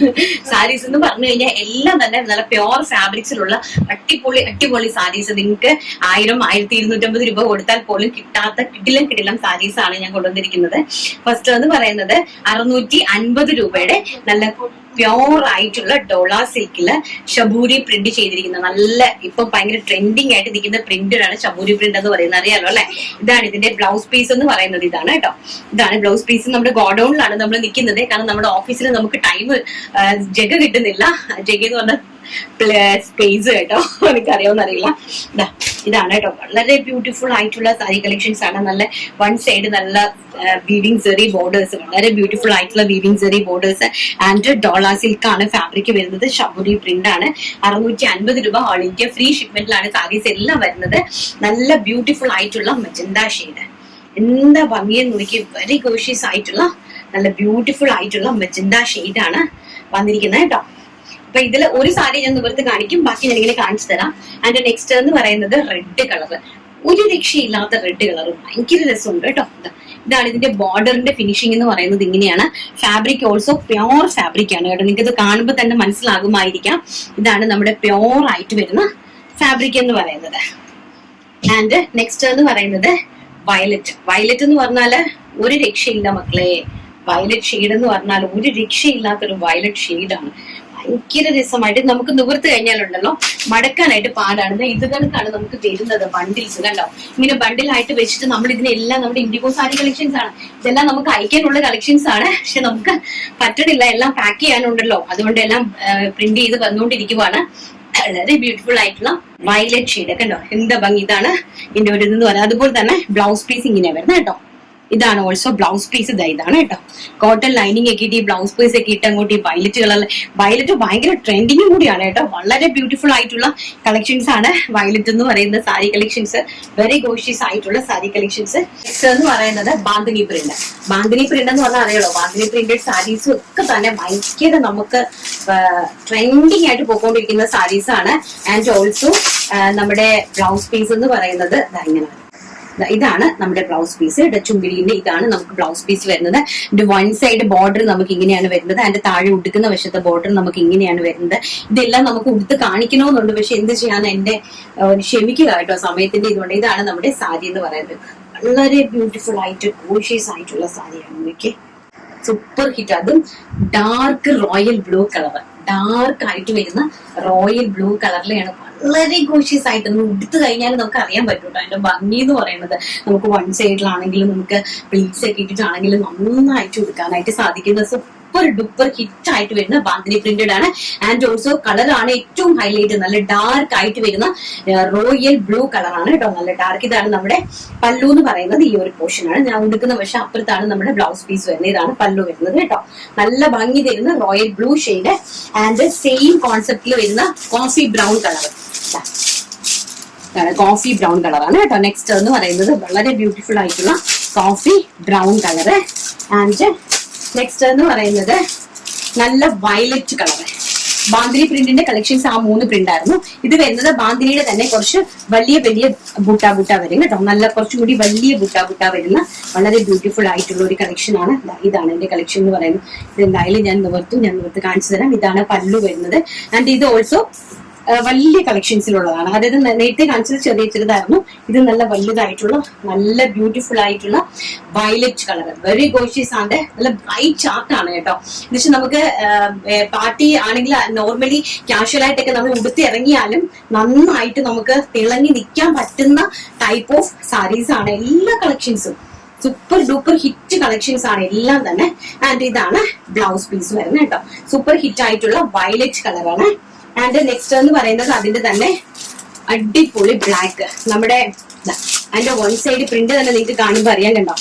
സാരീസ് എന്ന് പറഞ്ഞു കഴിഞ്ഞാൽ എല്ലാം തന്നെ നല്ല പ്യോർ ഫാബ്രിക്സിലുള്ള അടിപൊളി സാരീസ്. നിങ്ങൾക്ക് 1000-1250 രൂപ കൊടുത്താൽ പോലും കിട്ടാത്ത കിഡിലം സാരീസ് ആണ് ഞാൻ കൊണ്ടുവന്നിരിക്കുന്നത്. ഫസ്റ്റ് എന്ന് പറയുന്നത് 650 രൂപയുടെ നല്ല പ്യോർ ആയിട്ടുള്ള ഡോള സിൽക്കില് ഷബൂരി പ്രിന്റ് ചെയ്തിരിക്കുന്ന, നല്ല ഇപ്പൊ ഭയങ്കര ട്രെൻഡിങ് ആയിട്ട് നിൽക്കുന്ന പ്രിന്റാണ് ഷബൂരി പ്രിന്റ് എന്ന് പറയുന്നത്, അറിയാലോ അല്ലെ. ഇതാണ് ഇതിന്റെ ബ്ലൗസ് പീസ് എന്ന് പറയുന്നത്. ഇതാണ് കേട്ടോ, ഇതാണ് ബ്ലൗസ് പീസ്. നമ്മുടെ ഗോഡൌണിലാണ് നമ്മൾ നിൽക്കുന്നത്, കാരണം നമ്മുടെ ഓഫീസിൽ നമുക്ക് ടൈം ജഗ കിട്ടുന്നില്ല. ജഗ എന്ന് പറഞ്ഞ സ്പേസ് കേട്ടോ, എനിക്കറിയാവുന്നറിയില്ല. ഇതാണ് കേട്ടോ, വളരെ ബ്യൂട്ടിഫുൾ ആയിട്ടുള്ള സാരി കളക്ഷൻസ് ആണ്. നല്ല വൺ സൈഡ് നല്ല വീവിംഗ് സെറി ബോർഡേഴ്സ്, വളരെ ബ്യൂട്ടിഫുൾ ആയിട്ടുള്ള weaving zari borders. And dola silk ആണ് ഫാബ്രിക് വരുന്നത്, ഷബൂരി പ്രിന്റ് ആണ്. 650 രൂപ, ഓൾ ഇന്ത്യ ഫ്രീ ഷിപ്മെന്റിലാണ് സാരീസ് എല്ലാം വരുന്നത്. നല്ല ബ്യൂട്ടിഫുൾ ആയിട്ടുള്ള മജന്ത ഷെയ്ഡ്, എന്താ ഭംഗിയെന്ന് നോക്കി, വെരി ഗോഷ്യസ് ആയിട്ടുള്ള നല്ല ബ്യൂട്ടിഫുൾ ആയിട്ടുള്ള മജന്ത ഷെയ്ഡ് ആണ് വന്നിരിക്കുന്നത് കേട്ടോ. അപ്പൊ ഇതിൽ ഒരു സാരി ഞാൻ നിവർത്ത് കാണിക്കും, ബാക്കി ഞാൻ ഇങ്ങനെ കാണിച്ചു തരാം. ആൻഡ് നെക്സ്റ്റ് എന്ന് പറയുന്നത് റെഡ് കളർ, ഒരു രക്ഷയില്ലാത്ത റെഡ് കളർ, ഭയങ്കര രസമുണ്ട് കേട്ടോ. ഇതാണ് ഇതിന്റെ ബോർഡറിന്റെ ഫിനിഷിംഗ് എന്ന് പറയുന്നത്. ഇങ്ങനെയാണ് ഫാബ്രിക്, ഓൾസോ പ്യോർ ഫാബ്രിക് ആണ് കേട്ടോ. നിങ്ങൾക്ക് ഇത് കാണുമ്പോൾ തന്നെ മനസ്സിലാകുമായിരിക്കാം. ഇതാണ് നമ്മുടെ പ്യോർ ആയിട്ട് വരുന്ന ഫാബ്രിക് എന്ന് പറയുന്നത്. ആൻഡ് നെക്സ്റ്റ് എന്ന് പറയുന്നത് വയലറ്റ് എന്ന് പറഞ്ഞാല് ഒരു രക്ഷയില്ല മക്കളെ. വയലറ്റ് ഷെയ്ഡ് എന്ന് പറഞ്ഞാൽ ഒരു രക്ഷയില്ലാത്തൊരു വയലറ്റ് ഷെയ്ഡാണ്. ഭയങ്കര രസമായിട്ട് നമുക്ക് നിവർത്ത് കഴിഞ്ഞാലുണ്ടല്ലോ മടക്കാനായിട്ട് പാടാണ്. ഇത് കണക്കാണ് നമുക്ക് തരുന്നത് ബണ്ടിൽസ്, കണ്ടോ. ഇങ്ങനെ ബണ്ടിലായിട്ട് വെച്ചിട്ട് നമ്മൾ ഇതിനെല്ലാം നമ്മുടെ ഇൻഡിഗോ സാരി കളക്ഷൻസ് ആണ്. ഇതെല്ലാം നമുക്ക് അയക്കാനുള്ള കളക്ഷൻസ് ആണ്, പക്ഷെ നമുക്ക് പറ്റണില്ല, എല്ലാം പാക്ക് ചെയ്യാനുണ്ടല്ലോ. അതുകൊണ്ട് എല്ലാം പ്രിന്റ് ചെയ്ത് വന്നുകൊണ്ടിരിക്കുവാണ്. വളരെ ബ്യൂട്ടിഫുൾ ആയിട്ടുള്ള വയലറ്റ് ഷെയ്ഡ്, കണ്ടോ എന്താ ഭംഗി. ഇതാണ് ഇതിന്റെ ഒരു ഇതെന്ന് പറയുന്നത്. അതുപോലെ തന്നെ ബ്ലൗസ് പീസ് ഇങ്ങനെയാ വരുന്നത് കേട്ടോ. ഇതാണ് ഓൾസോ ബ്ലൗസ് പീസ്. ഇതാണ് കേട്ടോ, കോട്ടൺ ലൈനിങ് ഒക്കെ ഇട്ട് ഈ ബ്ലൗസ് പീസ് ഒക്കെ ഇട്ട് അങ്ങോട്ട് ഈ വയലറ്റ് ഭയങ്കര ട്രെൻഡിങ്ങും കൂടിയാണ് കേട്ടോ. വളരെ ബ്യൂട്ടിഫുൾ ആയിട്ടുള്ള കളക്ഷൻസ് ആണ് വയലറ്റ് എന്ന് പറയുന്ന സാരി കളക്ഷൻസ്, വെരി ഗോഷ്യസ് ആയിട്ടുള്ള സാരി കളക്ഷൻസ്. നെക്സ്റ്റ് എന്ന് പറയുന്നത് ബാന്തിനി പ്രിന്റ് എന്ന് പറഞ്ഞാൽ അറിയാലോ, ബാന്തിനി പ്രിന്റഡ് സാരീസും ഒക്കെ തന്നെ ഭയങ്കര നമുക്ക് ട്രെൻഡിങ് ആയിട്ട് പോയിക്കൊണ്ടിരിക്കുന്ന സാരീസ് ആണ്. ആൻഡ് ഓൾസോ നമ്മുടെ ബ്ലൗസ് പീസ് എന്ന് പറയുന്നത് ഇങ്ങനെയാണ്. ഇതാണ് നമ്മുടെ ബ്ലൗസ് പീസ്, ചുങ്കിടിന്റെ ഇതാണ് നമുക്ക് ബ്ലൗസ് പീസ് വരുന്നത്. വൺ സൈഡ് ബോർഡർ നമുക്ക് ഇങ്ങനെയാണ് വരുന്നത്, അതിന്റെ താഴെ ഉടുക്കുന്ന വശത്തെ ബോർഡർ നമുക്ക് ഇങ്ങനെയാണ് വരുന്നത്. ഇതെല്ലാം നമുക്ക് ഉടുത്ത് കാണിക്കണമെന്നുണ്ട്, പക്ഷെ എന്ത് ചെയ്യാൻ എന്റെ ക്ഷമിക്കുക കേട്ടോ സമയത്തിന്റെ ഇതുകൊണ്ട്. ഇതാണ് നമ്മുടെ സാരി എന്ന് പറയുന്നത്. വളരെ ബ്യൂട്ടിഫുൾ ആയിട്ട് ഗോഷ്യസ് ആയിട്ടുള്ള സാരിയാണ്. എനിക്ക് സൂപ്പർ ഹിറ്റ്. അതും dark royal blue colour, dark ആയിട്ട് വരുന്ന റോയൽ ബ്ലൂ കളറിലെയാണ്. വളരെ ഗോഷ്യസ് ആയിട്ട് നമ്മൾ ഉടുത്തു കഴിഞ്ഞാൽ നമുക്ക് അറിയാൻ പറ്റൂട്ടോ അതിന്റെ ഭംഗി എന്ന് പറയുന്നത്. നമുക്ക് വൺ സൈഡിലാണെങ്കിലും നമുക്ക് പ്ലീറ്റ്സ് ഒക്കെ ഇട്ടിട്ടാണെങ്കിലും നന്നായിട്ട് ഉടുക്കാനായിട്ട് സാധിക്കുന്ന സൂപ്പർ ഡുപ്പർ ഹിറ്റ് ആയിട്ട് വരുന്ന ബാന്തിനി പ്രിന്റഡ് ആണ്. ആൻഡ് ഓൾസോ കളറാണ് ഏറ്റവും ഹൈലൈറ്റ്, നല്ല ഡാർക്ക് ആയിട്ട് വരുന്ന റോയൽ ബ്ലൂ കളറാണ് കേട്ടോ, നല്ല ഡാർക്ക്. ഇതാണ് നമ്മുടെ പല്ലു എന്ന് പറയുന്നത്, ഈ ഒരു പോർഷൻ ആണ്. ഞാൻ ഉടുക്കുന്ന പക്ഷെ അപ്പുറത്താണ് നമ്മുടെ ബ്ലൗസ് പീസ് വരുന്നത്. ഇതാണ് പല്ലു വരുന്നത് കേട്ടോ, നല്ല ഭംഗി തരുന്ന royal blue shade. And same കോൺസെപ്റ്റിൽ വരുന്ന coffee brown colour, coffee brown കളറാണ് കേട്ടോ. നെക്സ്റ്റ് എന്ന് പറയുന്നത് വളരെ ബ്യൂട്ടിഫുൾ ആയിട്ടുള്ള കോഫി ബ്രൗൺ കളറ്. ആൻഡ് നെക്സ്റ്റ് എന്ന് പറയുന്നത് നല്ല വയലറ്റ് കളറ്. ബാന്തിനി പ്രിന്റിന്റെ കളക്ഷൻസ് ആ 3 പ്രിന്റ് ആയിരുന്നു. ഇത് വരുന്നത് ബാന്തിനിയുടെ തന്നെ കുറച്ച് വലിയ വലിയ ബുട്ട വരും കേട്ടോ, നല്ല കുറച്ചും കൂടി വലിയ ബുട്ട വരുന്ന വളരെ ബ്യൂട്ടിഫുൾ ആയിട്ടുള്ള ഒരു കളക്ഷൻ ആണ്. ഇതാണ് എന്റെ കളക്ഷൻ എന്ന് പറയുന്നത്. ഇത് എന്തായാലും ഞാൻ നിവർത്ത് കാണിച്ചു തരാം. ഇതാണ് പല്ലു വരുന്നത്. ആൻഡ് ഇത് ഓൾസോ വലിയ കളക്ഷൻസിലുള്ളതാണ്. അതായത് നേരത്തെ കാണിച്ചത് ചെറുതായിരുന്നു, ഇത് നല്ല വലുതായിട്ടുള്ള നല്ല ബ്യൂട്ടിഫുൾ ആയിട്ടുള്ള വയലറ്റ് കളർ, വെരി ഗോഷ്യസ് ആണ്, നല്ല ബ്രൈറ്റ് ചാർട്ട് ആണ് കേട്ടോ. എന്നുവെച്ചാൽ നമുക്ക് പാർട്ടി ആണെങ്കിൽ നോർമലി കാഷ്വൽ ആയിട്ടൊക്കെ നമ്മൾ ഉടുത്ത് ഇറങ്ങിയാലും നന്നായിട്ട് നമുക്ക് തിളങ്ങി നിൽക്കാൻ പറ്റുന്ന ടൈപ്പ് ഓഫ് സാരീസ് ആണ് എല്ലാ കളക്ഷൻസും. സൂപ്പർ ഡൂപ്പർ ഹിറ്റ് കളക്ഷൻസ് ആണ് എല്ലാം തന്നെ. ആൻഡ് ഇതാണ് ബ്ലൗസ് പീസ് വരുന്നത് കേട്ടോ, സൂപ്പർ ഹിറ്റ് ആയിട്ടുള്ള വയലറ്റ് കളറാണ്. ആൻഡ് നെക്സ്റ്റ് എന്ന് പറയുന്നത് അതിന്റെ തന്നെ അടിപൊളി ബ്ലാക്ക്, നമ്മുടെ അതിന്റെ വൺ സൈഡ് പ്രിന്റ് തന്നെ നിങ്ങൾക്ക് കാണുമ്പോൾ അറിയാൻ കണ്ടോ.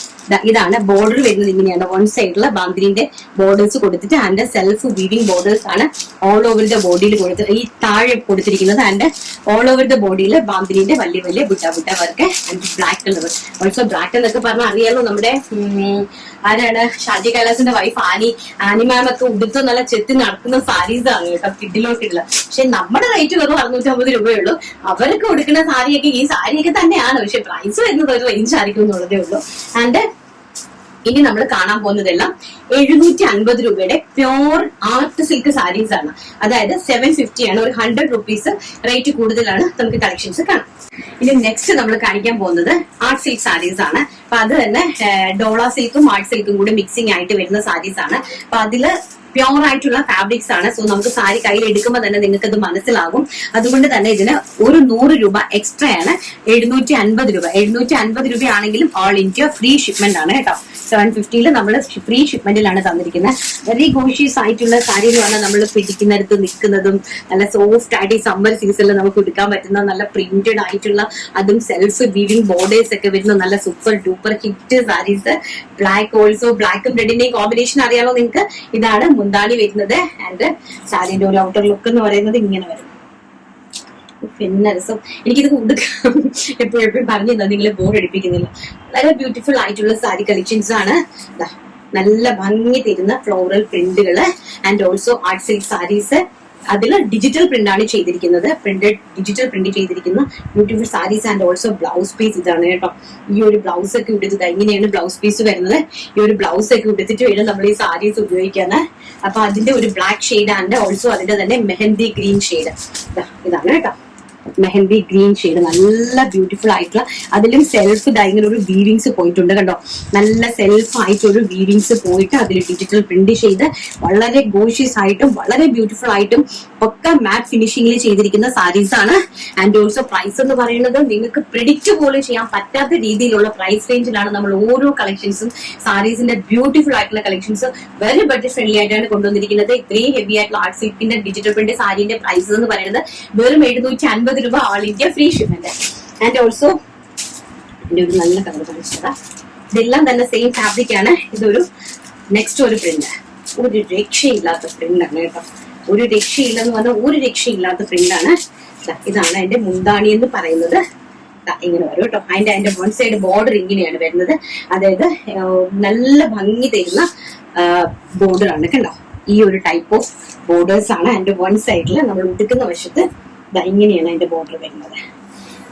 ഇതാണ് ബോർഡർ വരുന്നത്, ഇങ്ങനെയാണ് വൺ സൈഡിലുള്ള ബാന്തിനിന്റെ ബോർഡേഴ്സ് കൊടുത്തിട്ട് ആൻഡ് സെൽഫ് വീവിംഗ് ബോർഡേഴ്സ് ആണ് ഓൾ ഓവർ ദ ബോഡിയിൽ കൊടുത്തിട്ട് ഈ താഴെ കൊടുത്തിരിക്കുന്നത്. ആൻഡ് ഓൾ ഓവർ ദ ബോഡിയിൽ ബാന്തിനിന്റെ വലിയ വലിയ butta work. And black colour also. Black എന്നൊക്കെ പറഞ്ഞാൽ അറിയാലോ, നമ്മുടെ ആരാണ് ഷാജി കൈലാസിന്റെ വൈഫ് ആനി മാം ഒക്കെ ഉടുത്ത് നല്ല ചെത്തി നടക്കുന്ന സാരീസ് ആണ് കേട്ടോ, കിഡിലോട്ടില്ല. പക്ഷെ നമ്മുടെ റേറ്റ് വെറും 650 രൂപയുള്ളൂ. അവർക്ക് കൊടുക്കുന്ന സാരിയൊക്കെ ഈ സാരിയൊക്കെ തന്നെയാണ്, പക്ഷെ പ്രൈസ് വരുന്നത് ഒരു റേഞ്ച് ആയിരിക്കും എന്നുള്ളതേ ഉള്ളൂ. ആൻഡ് ഇനി നമ്മൾ കാണാൻ പോകുന്നതെല്ലാം 750 രൂപയുടെ പ്യോർ ആർട്ട് സിൽക്ക് സാരീസ് ആണ്. അതായത് 750 ആണ്, ഒരു 100 റുപ്പീസ് റേറ്റ് കൂടുതലാണ് നമുക്ക് കളക്ഷൻസ് കാണാം. ഇനി നെക്സ്റ്റ് നമ്മൾ കാണിക്കാൻ പോകുന്നത് ആർട്ട് സിൽക്ക് സാരീസ് ആണ്. അപ്പൊ അത് തന്നെ ഡോള സിൽക്കും ആർട്ട് സിൽക്കും കൂടി മിക്സിംഗ് ആയിട്ട് വരുന്ന സാരീസ് ആണ്. അപ്പൊ അതില് പ്യോർ ആയിട്ടുള്ള ഫാബ്രിക്സ് ആണ്. സോ നമുക്ക് സാരി കയ്യിൽ എടുക്കുമ്പോൾ തന്നെ നിങ്ങൾക്ക് അത് മനസ്സിലാകും. അതുകൊണ്ട് തന്നെ ഇതിന് ഒരു 100 രൂപ എക്സ്ട്രാ ആണ്, 750 രൂപ. 750 രൂപയാണെങ്കിലും ഓൾ ഇന്ത്യ ഫ്രീ ഷിപ്മെന്റ് ആണ് കേട്ടോ. 750 നമ്മൾ ഫ്രീ ഷിപ്മെന്റിലാണ് തന്നിരിക്കുന്നത്. വെരി ഗോഷ്യസ് ആയിട്ടുള്ള സാരി എന്ന് പറഞ്ഞാൽ നമ്മൾ പിടിക്കുന്നിടത്ത് നിൽക്കുന്നതും നല്ല സോഫ്റ്റ് ആയിട്ട് ഈ സമ്മർ സീസണിൽ നമുക്ക് എടുക്കാൻ പറ്റുന്ന നല്ല പ്രിന്റഡ് ആയിട്ടുള്ള, അതും സെൽഫ് വീവിംഗ് ബോർഡേഴ്സ് ഒക്കെ വരുന്ന നല്ല super duper hit saris. Black also, ബ്ലാക്കും റെഡിന്റെയും കോമ്പിനേഷൻ അറിയാലോ നിങ്ങൾക്ക്. ഇതാണ് മുന്താണി വരുന്നത്. ആൻഡ് സാരിന്റെ ഒരു ഔട്ടർ ലുക്ക് എന്ന് പറയുന്നത് ഇങ്ങനെ വരും. പിന്നെ രസം, എനിക്കിത് കൊടുക്കാം എപ്പോഴും പറഞ്ഞു തന്നെ നിങ്ങളെ ബോർ അടിപ്പിക്കുന്നില്ല. വളരെ ബ്യൂട്ടിഫുൾ ആയിട്ടുള്ള സാരി കളക്ഷൻസ് ആണ്. നല്ല ഭംഗി തരുന്ന ഫ്ലോറൽ പ്രിന്റുകള് and also art silk saris. അതിൽ ഡിജിറ്റൽ പ്രിന്റ് ആണ് ചെയ്തിരിക്കുന്നത്, ഡിജിറ്റൽ പ്രിന്റ് ചെയ്തിരിക്കുന്ന beautiful saris. And also blouse piece ഇതാണ് കേട്ടോ. ഈ ഒരു ബ്ലൗസ് ഒക്കെ ഇട്ടിട്ട് ഇങ്ങനെയാണ് ബ്ലൗസ് പീസ് വരുന്നത്. ഈ ഒരു ബ്ലൗസ് ഒക്കെ ഇട്ടിട്ട് വേണം നമ്മൾ ഈ സാരീസ് ഉപയോഗിക്കാൻ. അപ്പൊ അതിന്റെ ഒരു ബ്ലാക്ക് ഷെയ്ഡ് ആൻഡ് ഓൾസോ അതിന്റെ തന്നെ മെഹന്തി ഗ്രീൻ ഷെയ്ഡ് ഇതാണ് കേട്ടോ. മെഹന്തി ഗ്രീൻ ഷെയ്ഡ് നല്ല ബ്യൂട്ടിഫുൾ ആയിട്ടുള്ള, അതിലും സെൽഫ് ഇങ്ങനെ ഒരു വീവിങ്സ് പോയിട്ടുണ്ട് കണ്ടോ. നല്ല സെൽഫ് ആയിട്ടൊരു വീവിങ്സ് പോയിട്ട് അതിൽ ഡിജിറ്റൽ പ്രിന്റ് ചെയ്ത് വളരെ ഗോഷ്യസ് ആയിട്ടും വളരെ ബ്യൂട്ടിഫുൾ ആയിട്ടും ഒക്കെ മാറ്റ് ഫിനിഷിംഗിൽ ചെയ്തിരിക്കുന്ന സാരീസ് ആണ്. ആൻഡ് ഓൾസോ പ്രൈസ് എന്ന് പറയുന്നത് നിങ്ങൾക്ക് പ്രിഡിക്റ്റ് പോലും ചെയ്യാൻ പറ്റാത്ത രീതിയിലുള്ള പ്രൈസ് റേഞ്ചിലാണ് നമ്മൾ ഓരോ കളക്ഷൻസും സാരീസിന്റെ ബ്യൂട്ടിഫുൾ ആയിട്ടുള്ള കളക്ഷൻസ് വെരി ബഡ്ജറ്റ് ഫ്രണ്ട്ലി ആയിട്ടാണ് കൊണ്ടുവന്നിരിക്കുന്നത്. ഇത്രയും ഹെവി ആയിട്ടുള്ള ആർട്ട് സിൽക്കിന്റെ ഡിജിറ്റൽ പ്രിന്റ് സാരീന്റെ പ്രൈസ് എന്ന് പറയുന്നത് വെറും 750 രൂപ, all India free shipment. And also ഒരു നല്ല കളർ കാണിച്ചതാ. ഇതെല്ലാം തന്നെ സെയിം ഫാബ്രിക് ആണ്. ഇതൊരു നെക്സ്റ്റ് ഒരു പ്രിന്റ്, ഒരു രക്ഷയില്ലാത്ത പ്രിന്റ് ആണ് കേട്ടോ. ഒരു രക്ഷയില്ലെന്ന് പറഞ്ഞാൽ ഒരു രക്ഷയില്ലാത്ത പ്രിന്റ് ആണ്. ഇതാണ് അതിന്റെ മുന്താണി എന്ന് പറയുന്നത്. ഇങ്ങനെ വരും കേട്ടോ. അതിന്റെ വൺ സൈഡ് ബോർഡർ ഇങ്ങനെയാണ് വരുന്നത്. അതായത് നല്ല ഭംഗി തരുന്ന ബോർഡർ ആണ് കണ്ടോ. ഈ ഒരു ടൈപ്പ് ഓഫ് ബോർഡേഴ്സ് ആണ്. അതിന്റെ വൺ സൈഡിൽ നമ്മൾ ഉടുക്കുന്ന വശത്ത് ഇങ്ങനെയാണ് അതിന്റെ ബോർഡർ വരുന്നത്.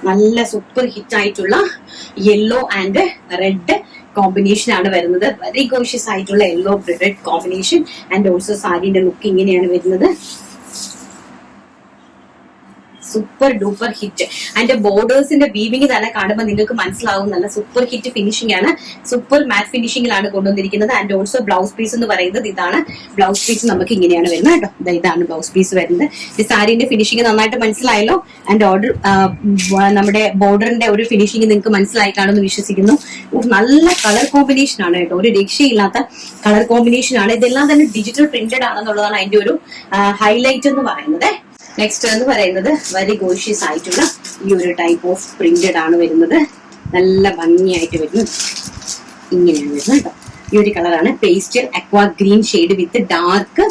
നല്ല സൂപ്പർ ഹിറ്റ് ആയിട്ടുള്ള യെല്ലോ ആൻഡ് റെഡ് കോമ്പിനേഷൻ ആണ് വരുന്നത്. വെരി ഗോഷ്യസ് ആയിട്ടുള്ള yellow red combination. And also സാരിന്റെ ലുക്ക് ഇങ്ങനെയാണ് വരുന്നത്. Super duper hit. അതിന്റെ ബോർഡേഴ്സിന്റെ വീവിംഗ് തന്നെ കാണുമ്പോൾ നിങ്ങൾക്ക് മനസ്സിലാവും നല്ല സൂപ്പർ ഹിറ്റ് ഫിനിഷിംഗ് ആണ്. സൂപ്പർ മാറ്റ് ഫിനിഷിംഗിലാണ് കൊണ്ടുവന്നിരിക്കുന്നത്. ആൻഡ് ഓൾസോ ബ്ലൗസ് പീസ് എന്ന് പറയുന്നത് ഇതാണ്. ബ്ലൗസ് പീസ് നമുക്ക് ഇങ്ങനെയാണ് വരുന്നത് കേട്ടോ. ഇതാണ് ബ്ലൗസ് പീസ് വരുന്നത്. ഈ സാരീന്റെ ഫിനിഷിംഗ് നന്നായിട്ട് മനസ്സിലായല്ലോ. ആൻഡ് നമ്മുടെ ബോർഡറിന്റെ ഒരു ഫിനിഷിംഗ് നിങ്ങൾക്ക് മനസ്സിലായി കാണുമെന്ന് വിശ്വസിക്കുന്നു. നല്ല കളർ കോമ്പിനേഷൻ ആണ് കേട്ടോ, ഒരു രക്ഷയില്ലാത്ത കളർ കോമ്പിനേഷൻ ആണ്. ഇതെല്ലാം തന്നെ ഡിജിറ്റൽ പ്രിന്റഡ് ആണെന്നുള്ളതാണ് അതിന്റെ ഒരു ഹൈലൈറ്റ് എന്ന് പറയുന്നത്. നെക്സ്റ്റ് എന്ന് പറയുന്നത് വെരി ഗോഷ്യസ് ആയിട്ടുള്ള ഈ ഒരു ടൈപ്പ് ഓഫ് പ്രിന്റഡ് ആണ് വരുന്നത്. നല്ല ഭംഗിയായിട്ട് വരുന്നു. ഇങ്ങനെയാണ് വരുന്നത് കേട്ടോ. ഈ ഒരു കളറാണ് പേസ്റ്റൽ അക്വാ ഗ്രീൻ ഷെയ്ഡ് വിത്ത് ഡാർക്ക്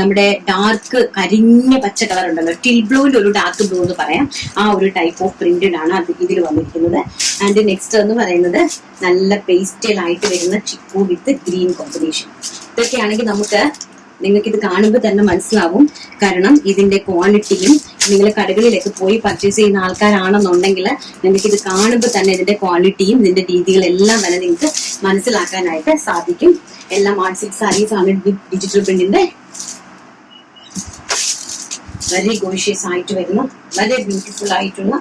നമ്മുടെ ഡാർക്ക് കരിഞ്ഞ പച്ച കളർ ഉണ്ടല്ലോ, ടിൽ ബ്ലൂവിന്റെ ഒരു ഡാർക്ക് ബ്ലൂ എന്ന് പറയാം. ആ ഒരു ടൈപ്പ് ഓഫ് പ്രിന്റഡ് ആണ് അത് ഇതിൽ വന്നിരിക്കുന്നത്. ആൻഡ് നെക്സ്റ്റ് എന്ന് പറയുന്നത് നല്ല പേസ്റ്റൽ ആയിട്ട് വരുന്ന ചിക്കു വിത്ത് ഗ്രീൻ കോമ്പിനേഷൻ. ഇതൊക്കെയാണെങ്കിൽ നിങ്ങൾക്ക് ഇത് കാണുമ്പോൾ തന്നെ മനസ്സിലാവും. കാരണം ഇതിന്റെ ക്വാളിറ്റിയും നിങ്ങൾ കടകളിലേക്ക് പോയി പർച്ചേസ് ചെയ്യുന്ന ആൾക്കാരാണെന്നുണ്ടെങ്കിൽ നിങ്ങൾക്ക് ഇത് കാണുമ്പോൾ തന്നെ ഇതിന്റെ ക്വാളിറ്റിയും ഇതിന്റെ രീതികളെല്ലാം തന്നെ നിങ്ങൾക്ക് മനസ്സിലാക്കാനായിട്ട് സാധിക്കും. എല്ലാം ആർട്ട് സിൽക്ക് സാരീസ് ആണ് ഡിജിറ്റൽ പ്രിന്റിന്റെ. വെരി ഗോഷ്യസ് ആയിട്ട് വരുന്ന വളരെ ബ്യൂട്ടിഫുൾ ആയിട്ടുള്ള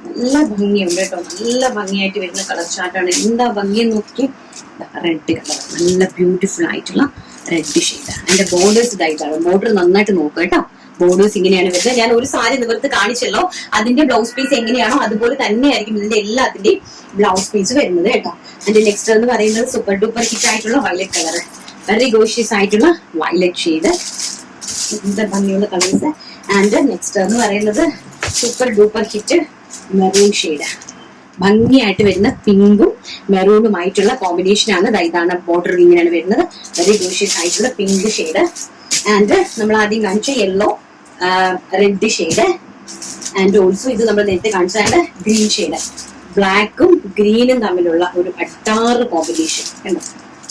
നല്ല ഭംഗിയുണ്ട് കേട്ടോ. നല്ല ഭംഗിയായിട്ട് വരുന്ന കളർ ചാർട്ടാണ്. എന്താ ഭംഗിയെന്ന് നോക്കി. റെഡ് കളർ നല്ല ബ്യൂട്ടിഫുൾ ആയിട്ടുള്ള റെഡ് ഷെയ്ഡ്. അതിന്റെ ബോർഡേഴ്സ് ഇതായിട്ടാണ്. ബോർഡർ നന്നായിട്ട് നോക്കുക കേട്ടോ. ബോർഡേഴ്സ് ഇങ്ങനെയാണ് വരുന്നത്. ഞാൻ ഒരു സാരി നിവർത്ത് കാണിച്ചല്ലോ, അതിന്റെ ബ്ലൗസ് പീസ് എങ്ങനെയാണോ അതുപോലെ തന്നെയായിരിക്കും ഇതിന്റെ എല്ലാത്തിന്റെയും ബ്ലൗസ് പീസ് വരുന്നത് കേട്ടോ. അതിന്റെ നെക്സ്റ്റ് എന്ന് പറയുന്നത് സൂപ്പർ ഡൂപ്പർ ഹിറ്റ് ആയിട്ടുള്ള വയലറ്റ് കളർ. വെരി ഗോഷ്യസ് ആയിട്ടുള്ള വയലറ്റ് ഷെയ്ഡ്. എന്താ ഭംഗിയുള്ള കളേഴ്സ്. ആൻഡ് നെക്സ്റ്റ് എന്ന് പറയുന്നത് super duper hit maroon shade. ഭംഗിയായിട്ട് വരുന്ന പിങ്കും മെറൂണുമായിട്ടുള്ള കോമ്പിനേഷൻ ആണ്. ഇതാണ് ബോർഡർ ഇങ്ങനെയാണ് വരുന്നത്. വെരി ഗോഷ്യസ് ആയിട്ടുള്ള പിങ്ക് ഷെയ്ഡ്. ആൻഡ് നമ്മൾ ആദ്യം കാണിച്ച yellow red shade. And also ഇത് നമ്മൾ നേരത്തെ കാണിച്ചതാണ് ഗ്രീൻ ഷെയ്ഡ്. ബ്ലാക്കും ഗ്രീനും തമ്മിലുള്ള ഒരു അട്ടാറ് കോമ്പിനേഷൻ കണ്ടോ.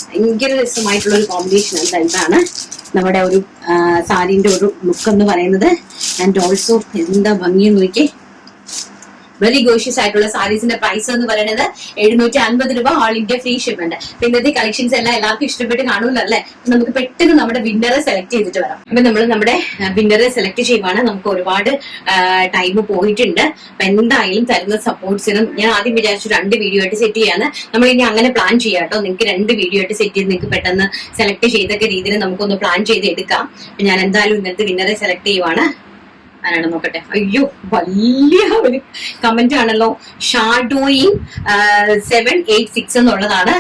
ഭയങ്കര രസമായിട്ടുള്ള ഒരു കോമ്പിനേഷൻ ആണ്. ഇതാണ് നമ്മുടെ ഒരു സാരിന്റെ ഒരു ലുക്ക് എന്ന് പറയുന്നത്. ആൻഡ് ഓൾസോ എന്താ ഭംഗിയെന്ന് നോക്കി. വെരി ഗോഷ്യസ് ആയിട്ടുള്ള സാരീസിന്റെ പ്രൈസ് എന്ന് പറയുന്നത് 750 രൂപ, ഓൾ ഇന്ത്യ ഫ്രീ ഷിപ്മെന്റ്. ഇന്നത്തെ കളക്ഷൻസ് എല്ലാം എല്ലാവർക്കും ഇഷ്ടപ്പെട്ട് കാണുമല്ലോ അല്ലെ. നമുക്ക് പെട്ടെന്ന് നമ്മുടെ വിന്നറെ സെലക്ട് ചെയ്തിട്ട് വരാം. അപ്പൊ നമ്മൾ നമ്മുടെ വിന്നറെ സെലക്ട് ചെയ്യുവാണ്. നമുക്ക് ഒരുപാട് ടൈം പോയിട്ടുണ്ട്. അപ്പൊ എന്തായാലും തരുന്ന സപ്പോർട്ട്സിനും ഞാൻ ആദ്യം വിചാരിച്ചു 2 വീഡിയോ ആയിട്ട് സെറ്റ് ചെയ്യാന്ന്. നമ്മൾ ഇനി അങ്ങനെ പ്ലാൻ ചെയ്യാം കേട്ടോ. നിങ്ങൾക്ക് 2 വീഡിയോ ആയിട്ട് സെറ്റ് ചെയ്ത് നിങ്ങൾക്ക് പെട്ടെന്ന് സെലക്ട് ചെയ്തൊക്കെ രീതിയിൽ നമുക്കൊന്ന് പ്ലാൻ ചെയ്ത് എടുക്കാം. ഞാൻ എന്തായാലും ഇന്നത്തെ വിന്നറെ സെലക്ട് ചെയ്യുവാണ്. ആരാണ് നോക്കട്ടെ. അയ്യോ, വലിയ ഒരു കമന്റ് ആണല്ലോ. ഷാഡോയിങ് 786 എന്നുള്ളതാണ്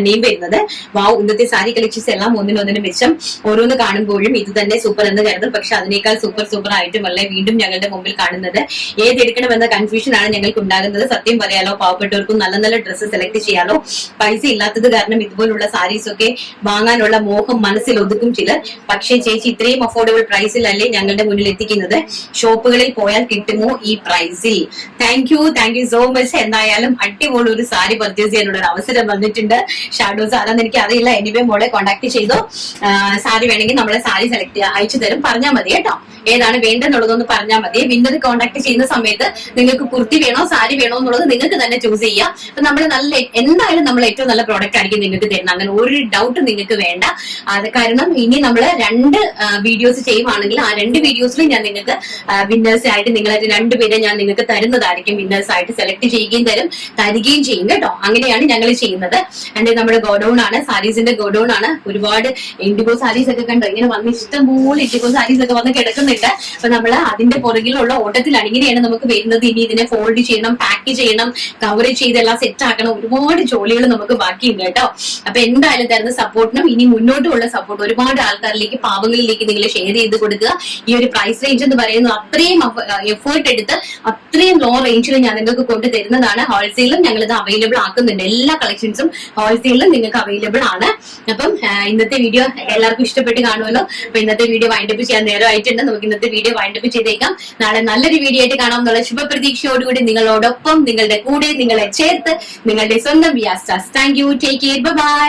നെയിം വരുന്നത്. വാവ്, ഇന്നത്തെ സാരി കളക്ഷൻസ് എല്ലാം ഒന്നിനൊന്നിനും മെച്ചം. ഓരോന്ന് കാണുമ്പോഴും ഇത് തന്നെ സൂപ്പർ എന്ന് കരുതും. പക്ഷെ അതിനേക്കാൾ സൂപ്പർ ആയിട്ടുമല്ലേ വീണ്ടും ഞങ്ങളുടെ മുമ്പിൽ കാണുന്നത്. ഏതെടുക്കണമെന്ന കൺഫ്യൂഷൻ ആണ് ഞങ്ങൾക്ക് ഉണ്ടാകുന്നത്. സത്യം പറയാലോ, പാവപ്പെട്ടവർക്കും നല്ല നല്ല ഡ്രസ്സ് സെലക്ട് ചെയ്യാലോ. പൈസ ഇല്ലാത്തത് കാരണം ഇതുപോലുള്ള സാരീസ് ഒക്കെ വാങ്ങാനുള്ള മോഹം മനസ്സിൽ ഒതുക്കും ചിലർ. പക്ഷേ ചേച്ചി ഇത്രയും അഫോർഡബിൾ പ്രൈസിലല്ലേ ഞങ്ങളുടെ മുന്നിൽ എത്തിക്കുന്നത്. ഷോപ്പുകളിൽ പോയാൽ കിട്ടുമോ ഈ പ്രൈസിൽ? Thank you so much. എന്തായാലും അടിപൊളി ഒരു സാരി പർച്ചേസ് ചെയ്യാനുള്ള ഒരു അവസരം വന്നിട്ടുണ്ട്. ഷാഡോ സാറാന്ന് എനിക്ക് അറിയില്ല. എനിവേ മോളെ കോൺടാക്ട് ചെയ്തോ. സാരി വേണമെങ്കിൽ നമ്മളെ സാരി സെലക്ട് അയച്ചു തരും. പറഞ്ഞാൽ മതി കേട്ടോ, ഏതാണ് വേണ്ടെന്നുള്ളതൊന്ന് പറഞ്ഞാൽ മതി. വിന്നർ കോൺടാക്ട് ചെയ്യുന്ന സമയത്ത് നിങ്ങൾക്ക് കുർത്തി വേണോ സാരി വേണോ എന്നുള്ളത് നിങ്ങൾക്ക് തന്നെ ചൂസ് ചെയ്യാം. അപ്പൊ നമ്മൾ എന്തായാലും നമ്മൾ ഏറ്റവും നല്ല പ്രോഡക്റ്റ് ആയിരിക്കും നിങ്ങൾക്ക് തരുന്നത്. അങ്ങനെ ഒരു ഡൗട്ട് നിങ്ങൾക്ക് വേണ്ട. അത് കാരണം ഇനി നമ്മൾ 2 വീഡിയോസ് ചെയ്യുവാണെങ്കിൽ ആ 2 വീഡിയോസിലും ഞാൻ നിങ്ങൾക്ക് വിന്നേഴ്സ് ആയിട്ട് നിങ്ങളെ 2 പേരെ ഞാൻ നിങ്ങൾക്ക് തരുന്നതായിരിക്കും. വിന്നേഴ്സ് ആയിട്ട് സെലക്ട് ചെയ്യുകയും തരികയും ചെയ്യും കേട്ടോ. അങ്ങനെയാണ് ഞങ്ങൾ ചെയ്യുന്നത്. എന്റെ നമ്മുടെ ഗോഡൌൺ ആണ്, സാരീസിന്റെ ഗോഡൌൺ ആണ്. ഒരുപാട് ഇൻഡിഗോ സാരീസ് ഒക്കെ കണ്ടോ, ഇങ്ങനെ വന്ന് ഇഷ്ടംപോലെ ഇൻഡിഗോ സാരീസ് ഒക്കെ വന്ന് കിടക്കുന്നുണ്ട്. അപ്പൊ നമ്മൾ അതിന്റെ പുറകിലുള്ള ഓട്ടത്തിലാണ്. ഇങ്ങനെയാണ് നമുക്ക് വരുന്നത്. ഇനി ഇതിനെ ഫോൾഡ് ചെയ്യണം, പാക്ക് ചെയ്യണം, കവർ ചെയ്ത് എല്ലാം സെറ്റ് ആക്കണം. ഒരുപാട് ജോലികൾ നമുക്ക് ബാക്കിയുണ്ട് കേട്ടോ. അപ്പൊ എന്തായാലും തരുന്ന സപ്പോർട്ടിനും ഇനി മുന്നോട്ടുള്ള സപ്പോർട്ട് ഒരുപാട് ആൾക്കാരിലേക്ക്, പാവങ്ങളിലേക്ക് നിങ്ങൾ ഷെയർ ചെയ്ത് കൊടുക്കുക. ഈ ഒരു പ്രൈസ് റേഞ്ച് എന്ന് പറയുന്നത് അത്രയും എഫേർട്ട് എടുത്ത് അത്രയും ലോ റേഞ്ചിൽ ഞാൻ നിങ്ങൾക്ക് കൊണ്ട് തരുന്നതാണ്. ഹോൾസെയിലും ഞങ്ങൾ ഇത് അവൈലബിൾ ആക്കുന്നുണ്ട്. എല്ലാ കളക്ഷൻസും ഹോൾസെയിലും നിങ്ങൾക്ക് അവൈലബിൾ ആണ്. അപ്പം ഇന്നത്തെ വീഡിയോ എല്ലാവർക്കും ഇഷ്ടപ്പെട്ട് കാണുമല്ലോ. അപ്പൊ ഇന്നത്തെ വീഡിയോ വൈൻഡപ്പ് ചെയ്യാൻ നേരമായിട്ടുണ്ട്. നമുക്ക് ഇന്നത്തെ വീഡിയോ വൈൻഡപ്പ് ചെയ്തേക്കാം. നാളെ നല്ലൊരു വീഡിയോ ആയിട്ട് കാണാം എന്നുള്ള ശുഭപ്രതീക്ഷയോടുകൂടി നിങ്ങളോടൊപ്പം, നിങ്ങളുടെ കൂടെ, നിങ്ങളെ ചേർത്ത് നിങ്ങളുടെ സ്വന്തം വിയാസ്റ്റാസ്. Thank you. Take care. By.